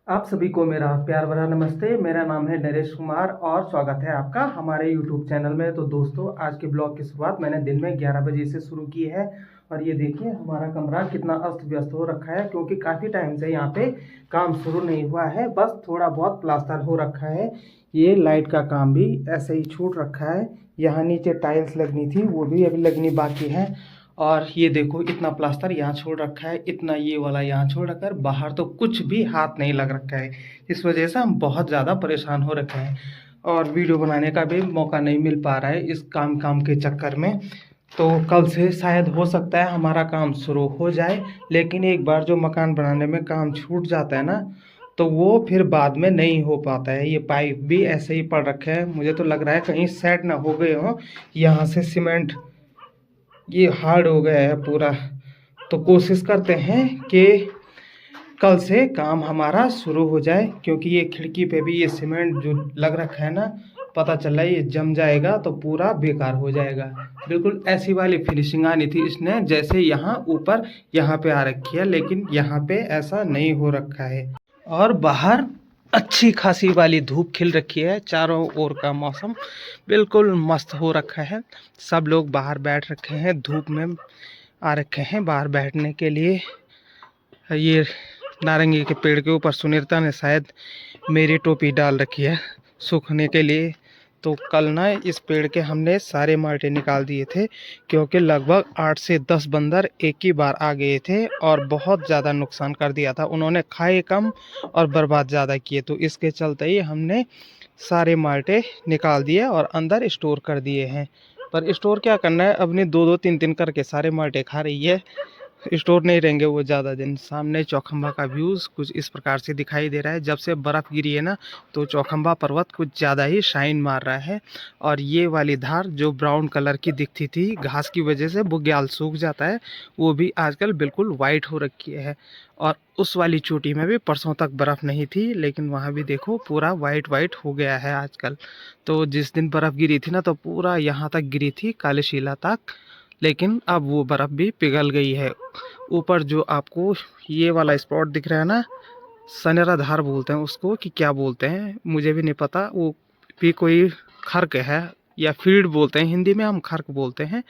आप सभी को मेरा प्यार भरा नमस्ते। मेरा नाम है नरेश कुमार और स्वागत है आपका हमारे यूट्यूब चैनल में। तो दोस्तों, आज के ब्लॉग की शुरुआत मैंने दिन में 11 बजे से शुरू की है और ये देखिए हमारा कमरा कितना अस्त व्यस्त हो रखा है, क्योंकि काफ़ी टाइम से यहाँ पे काम शुरू नहीं हुआ है। बस थोड़ा बहुत प्लास्टर हो रखा है। ये लाइट का काम भी ऐसे ही छूट रखा है। यहाँ नीचे टाइल्स लगनी थी, वो भी अभी लगनी बाकी है। और ये देखो इतना प्लास्टर यहाँ छोड़ रखा है, इतना ये वाला यहाँ छोड़ रखा है, बाहर तो कुछ भी हाथ नहीं लग रखा है। इस वजह से हम बहुत ज़्यादा परेशान हो रखे हैं और वीडियो बनाने का भी मौका नहीं मिल पा रहा है इस काम के चक्कर में। तो कल से शायद हो सकता है हमारा काम शुरू हो जाए, लेकिन एक बार जो मकान बनाने में काम छूट जाता है ना, तो वो फिर बाद में नहीं हो पाता है। ये पाइप भी ऐसे ही पड़ रखे हैं, मुझे तो लग रहा है कहीं सेट ना हो गए हो। यहाँ से सीमेंट ये हार्ड हो गया है पूरा। तो कोशिश करते हैं कि कल से काम हमारा शुरू हो जाए, क्योंकि ये खिड़की पे भी ये सीमेंट जो लग रखा है ना, पता चल रहा है ये जम जाएगा तो पूरा बेकार हो जाएगा। बिल्कुल ऐसी वाली फिनिशिंग आनी थी इसने जैसे यहाँ ऊपर यहाँ पे आ रखी है, लेकिन यहाँ पे ऐसा नहीं हो रखा है। और बाहर अच्छी खासी वाली धूप खिल रखी है, चारों ओर का मौसम बिल्कुल मस्त हो रखा है। सब लोग बाहर बैठ रखे हैं, धूप में आ रखे हैं बाहर बैठने के लिए। ये नारंगी के पेड़ के ऊपर सुनीता ने शायद मेरी टोपी डाल रखी है सूखने के लिए। तो कल ना इस पेड़ के हमने सारे माल्टे निकाल दिए थे, क्योंकि लगभग 8 से 10 बंदर एक ही बार आ गए थे और बहुत ज़्यादा नुकसान कर दिया था। उन्होंने खाए कम और बर्बाद ज़्यादा किए, तो इसके चलते ही हमने सारे माल्टे निकाल दिए और अंदर स्टोर कर दिए हैं। पर स्टोर क्या करना है, अपने 2-2 3 दिन करके सारे माल्टे खा रही है, स्टोर नहीं रहेंगे वो ज़्यादा दिन। सामने चौखंबा का व्यूज़ कुछ इस प्रकार से दिखाई दे रहा है। जब से बर्फ़ गिरी है ना, तो चौखंबा पर्वत कुछ ज़्यादा ही शाइन मार रहा है। और ये वाली धार जो ब्राउन कलर की दिखती थी घास की वजह से, बुग्याल सूख जाता है, वो भी आजकल बिल्कुल वाइट हो रखी है। और उस वाली चोटी में भी परसों तक बर्फ़ नहीं थी, लेकिन वहाँ भी देखो पूरा वाइट वाइट हो गया है आजकल। तो जिस दिन बर्फ़ गिरी थी ना, तो पूरा यहाँ तक गिरी थी, कालीशिला तक, लेकिन अब वो बर्फ़ भी पिघल गई है। ऊपर जो आपको ये वाला स्पॉट दिख रहा है ना, सनेरा धार बोलते हैं उसको कि क्या बोलते हैं मुझे भी नहीं पता, वो भी कोई खर्क है या फील्ड बोलते हैं, हिंदी में हम खर्क बोलते हैं।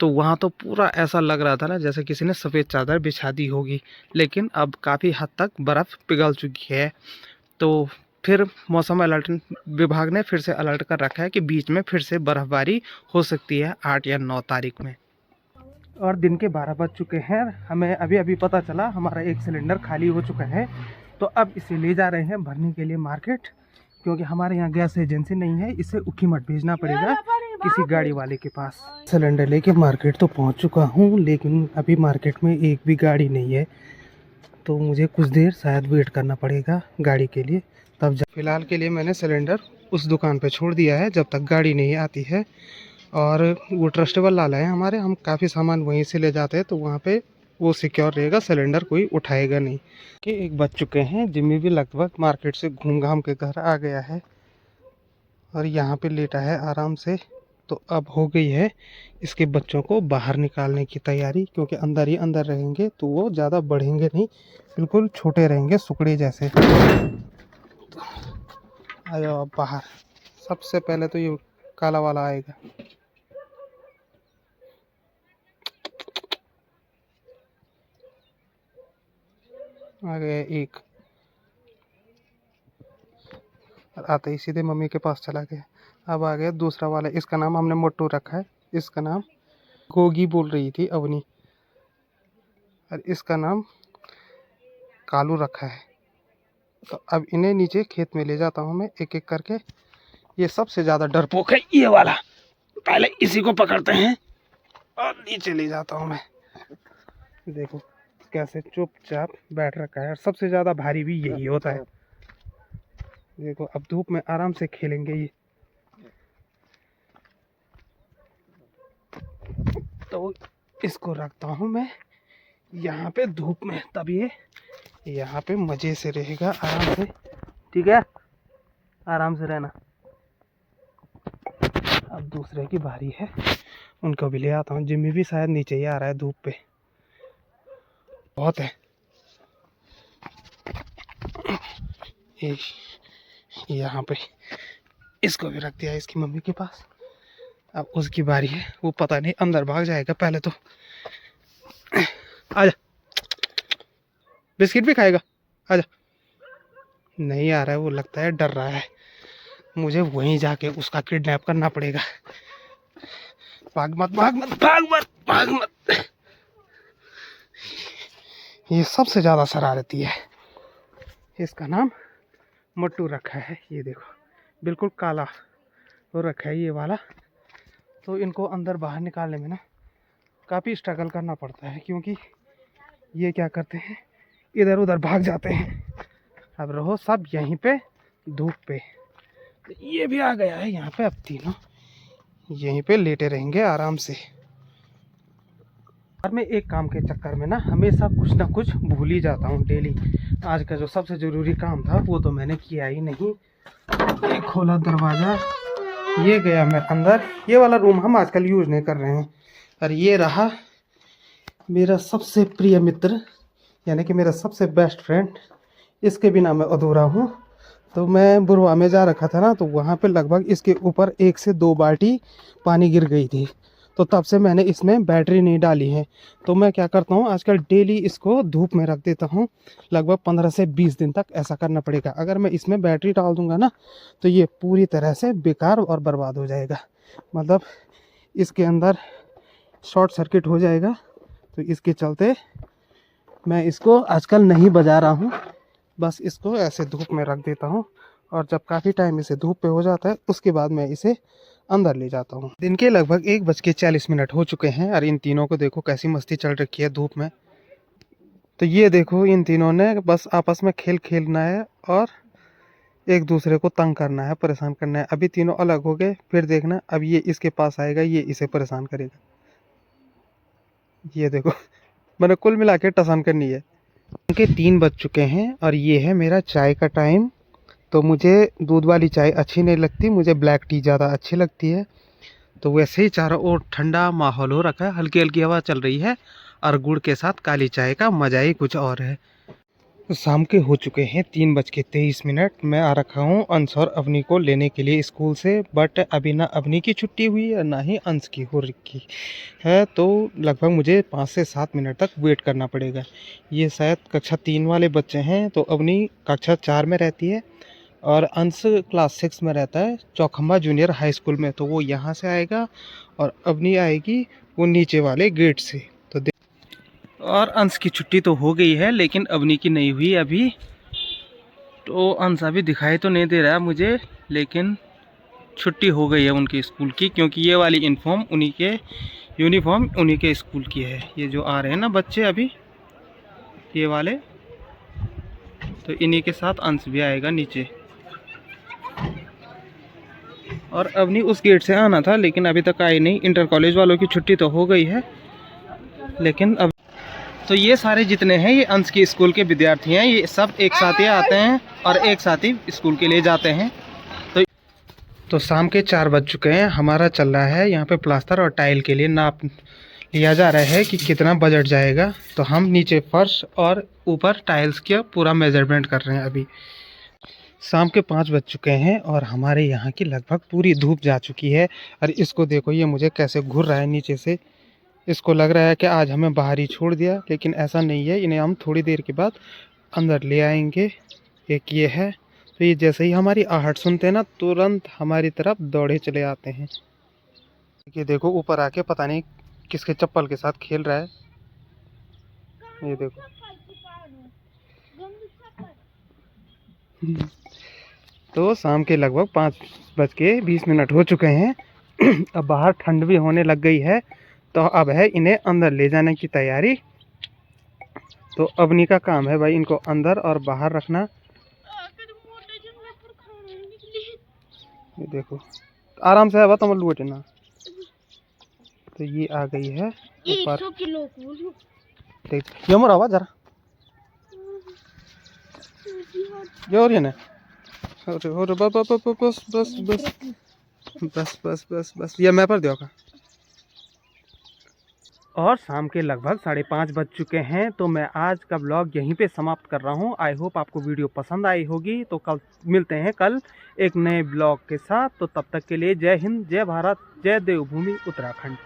तो वहाँ तो पूरा ऐसा लग रहा था ना जैसे किसी ने सफ़ेद चादर बिछा दी होगी, लेकिन अब काफ़ी हद तक बर्फ़ पिघल चुकी है। तो फिर मौसम अलर्ट विभाग ने फिर से अलर्ट कर रखा है कि बीच में फिर से बर्फ़बारी हो सकती है 8 या 9 तारीख में। और दिन के 12 बज चुके हैं। हमें अभी अभी पता चला हमारा एक सिलेंडर खाली हो चुका है, तो अब इसे ले जा रहे हैं भरने के लिए मार्केट, क्योंकि हमारे यहाँ गैस एजेंसी नहीं है। इसे उखीमठ भेजना पड़ेगा किसी गाड़ी वाले के पास। सिलेंडर लेके मार्केट तो पहुँच चुका हूँ, लेकिन अभी मार्केट में एक भी गाड़ी नहीं है, तो मुझे कुछ देर शायद वेट करना पड़ेगा गाड़ी के लिए। तब फिलहाल के लिए मैंने सिलेंडर उस दुकान पे छोड़ दिया है जब तक गाड़ी नहीं आती है। और वो ट्रस्टेबल लाला है हमारे, हम काफ़ी सामान वहीं से ले जाते हैं, तो वहाँ पे वो सिक्योर रहेगा, सिलेंडर कोई उठाएगा नहीं। कि 1 बज चुके हैं, जिम्मी भी लगभग मार्केट से घूम घाम के घर आ गया है और यहाँ पे लेटा है आराम से। तो अब हो गई है इसके बच्चों को बाहर निकालने की तैयारी, क्योंकि अंदर ही अंदर रहेंगे तो वो ज़्यादा बढ़ेंगे नहीं, बिल्कुल छोटे रहेंगे सुकड़े जैसे। तो आयो अब बाहर। सबसे पहले तो ये काला वाला आएगा। आ गया एक, और आते ही सीधे मम्मी के पास चला गया। अब आ गया दूसरा वाला, इसका नाम हमने मोटू रखा है, इसका नाम गोगी बोल रही थी अवनी, और इसका नाम कालू रखा है। तो अब इन्हें नीचे खेत में ले जाता हूँ मैं एक एक करके। ये सबसे ज़्यादा डरपोक है ये वाला, पहले इसी को पकड़ते हैं और नीचे ले जाता हूँ मैं। देखो कैसे चुपचाप बैठ रखा है, और सबसे ज़्यादा भारी भी यही होता है। देखो अब धूप में आराम से खेलेंगे ये। तो इसको रखता हूँ मैं यहाँ पे धूप में, तब ये यहाँ पे मज़े से रहेगा आराम से। ठीक है, आराम से रहना। अब दूसरे की बारी है, उनको भी ले आता हूँ। जिम्मी भी शायद नीचे ही आ रहा है, धूप पे बहुत है। यहाँ पे इसको भी रख दिया इसकी मम्मी के पास। अब उसकी बारी है, वो पता नहीं अंदर भाग जाएगा। पहले तो आजा, बिस्किट भी खाएगा, आजा। नहीं आ रहा है वो, लगता है डर रहा है। मुझे वहीं जाके उसका किडनैप करना पड़ेगा। भाग मत भाग मत भाग मत भाग मत। ये सबसे ज़्यादा शरारती है। इसका नाम मट्टू रखा है। ये देखो बिल्कुल काला हो रखा है ये वाला। तो इनको अंदर बाहर निकालने में ना काफ़ी स्ट्रगल करना पड़ता है, क्योंकि ये क्या करते हैं, इधर उधर भाग जाते हैं। अब रहो सब यहीं पे धूप पे। ये भी आ गया है यहाँ पे। अब तीनों यहीं पे लेटे रहेंगे आराम से। और मैं एक काम के चक्कर में ना हमेशा कुछ ना कुछ भूल ही जाता हूँ डेली। आज का जो सबसे ज़रूरी काम था वो तो मैंने किया ही नहीं। ये खोला दरवाज़ा, ये गया मैं अंदर। ये वाला रूम हम आजकल यूज़ नहीं कर रहे हैं। और ये रहा मेरा सबसे प्रिय मित्र, यानी कि मेरा सबसे बेस्ट फ्रेंड। इसके बिना मैं अधूरा हूँ। तो मैं बुरवा में जा रखा था ना, तो वहाँ पे लगभग इसके ऊपर 1 से 2 बाल्टी पानी गिर गई थी। तो तब से मैंने इसमें बैटरी नहीं डाली है। तो मैं क्या करता हूँ आजकल, डेली इसको धूप में रख देता हूँ। लगभग 15 से 20 दिन तक ऐसा करना पड़ेगा। अगर मैं इसमें बैटरी डाल दूँगा ना, तो ये पूरी तरह से बेकार और बर्बाद हो जाएगा। मतलब इसके अंदर शॉर्ट सर्किट हो जाएगा। तो इसके चलते मैं इसको आजकल नहीं बजा रहा हूँ, बस इसको ऐसे धूप में रख देता हूँ। और जब काफ़ी टाइम इसे धूप पे हो जाता है, उसके बाद मैं इसे अंदर ले जाता हूँ। दिन के लगभग 1:40 हो चुके हैं और इन तीनों को देखो कैसी मस्ती चल रखी है धूप में। तो ये देखो इन तीनों ने बस आपस में खेलना है और एक दूसरे को तंग करना है, परेशान करना है। अभी तीनों अलग हो गए, फिर देखना अब ये इसके पास आएगा, ये इसे परेशान करेगा। ये देखो मैंने कुल मिला के टसन करनी है। के 3 बज चुके हैं और ये है मेरा चाय का टाइम। तो मुझे दूध वाली चाय अच्छी नहीं लगती, मुझे ब्लैक टी ज़्यादा अच्छी लगती है। तो वैसे ही चारों ओर ठंडा माहौल हो रखा है, हल्की हल्की हवा चल रही है और गुड़ के साथ काली चाय का मज़ा ही कुछ और है। तो शाम के हो चुके हैं 3:23। मैं आ रखा हूँ अंश और अवनी को लेने के लिए स्कूल से। बट अभी ना अवनी की छुट्टी हुई है ना ही अंश की हो रखी है। तो लगभग मुझे 5 से 7 मिनट तक वेट करना पड़ेगा। ये शायद कक्षा 3 वाले बच्चे हैं। तो अवनी कक्षा 4 में रहती है और अंश क्लास 6 में रहता है चौखंबा जूनियर हाई स्कूल में। तो वो यहाँ से आएगा और अवनी आएगी वो नीचे वाले गेट से। तो और अंश की छुट्टी तो हो गई है, लेकिन अवनी की नहीं हुई अभी। तो अंश अभी दिखाई तो नहीं दे रहा है मुझे, लेकिन छुट्टी हो गई है उनके स्कूल की, क्योंकि ये वाली यूनिफॉर्म उन्हीं के स्कूल की है। ये जो आ रहे हैं ना बच्चे अभी, ये वाले, तो इन्हीं के साथ अंश भी आएगा नीचे। और अवनी उस गेट से आना था, लेकिन अभी तक आई नहीं। इंटर कॉलेज वालों की छुट्टी तो हो गई है, लेकिन अब तो ये सारे जितने हैं ये अंश के स्कूल के विद्यार्थी हैं। ये सब एक साथ ही आते हैं और एक साथ ही स्कूल के लिए जाते हैं। तो शाम के 4 बज चुके हैं। हमारा चल रहा है यहाँ पे प्लास्टर और टाइल के लिए नाप लिया जा रहा है कि कितना बजट जाएगा। तो हम नीचे फर्श और ऊपर टाइल्स का पूरा मेजरमेंट कर रहे हैं। अभी शाम के 5 बज चुके हैं और हमारे यहाँ की लगभग पूरी धूप जा चुकी है। और इसको देखो ये मुझे कैसे घूर रहा है नीचे से। इसको लग रहा है कि आज हमें बाहर ही छोड़ दिया, लेकिन ऐसा नहीं है। इन्हें हम थोड़ी देर के बाद अंदर ले आएंगे। एक ये है, तो ये जैसे ही हमारी आहट सुनते हैं ना, तुरंत हमारी तरफ दौड़े चले आते हैं। ये देखो ऊपर आके पता नहीं किसके चप्पल के साथ खेल रहा है। ये देखो तो शाम के लगभग 5:20 हो चुके हैं। अब बाहर ठंड भी होने लग गई है। तो अब है इन्हें अंदर ले जाने की तैयारी। तो अवनी का काम है भाई इनको अंदर और बाहर रखना। ये देखो आराम से है तो लुटे ना। तो ये आ गई है ऊपर। देख ये मोर आवाज जरा जोर ये ना। और बस ये मैं पर दियो का। और शाम के लगभग 5:30 बज चुके हैं। तो मैं आज का ब्लॉग यहीं पे समाप्त कर रहा हूँ। आई होप आपको वीडियो पसंद आई होगी। तो कल मिलते हैं कल एक नए ब्लॉग के साथ। तो तब तक के लिए जय हिंद, जय भारत, जय देवभूमि उत्तराखंड।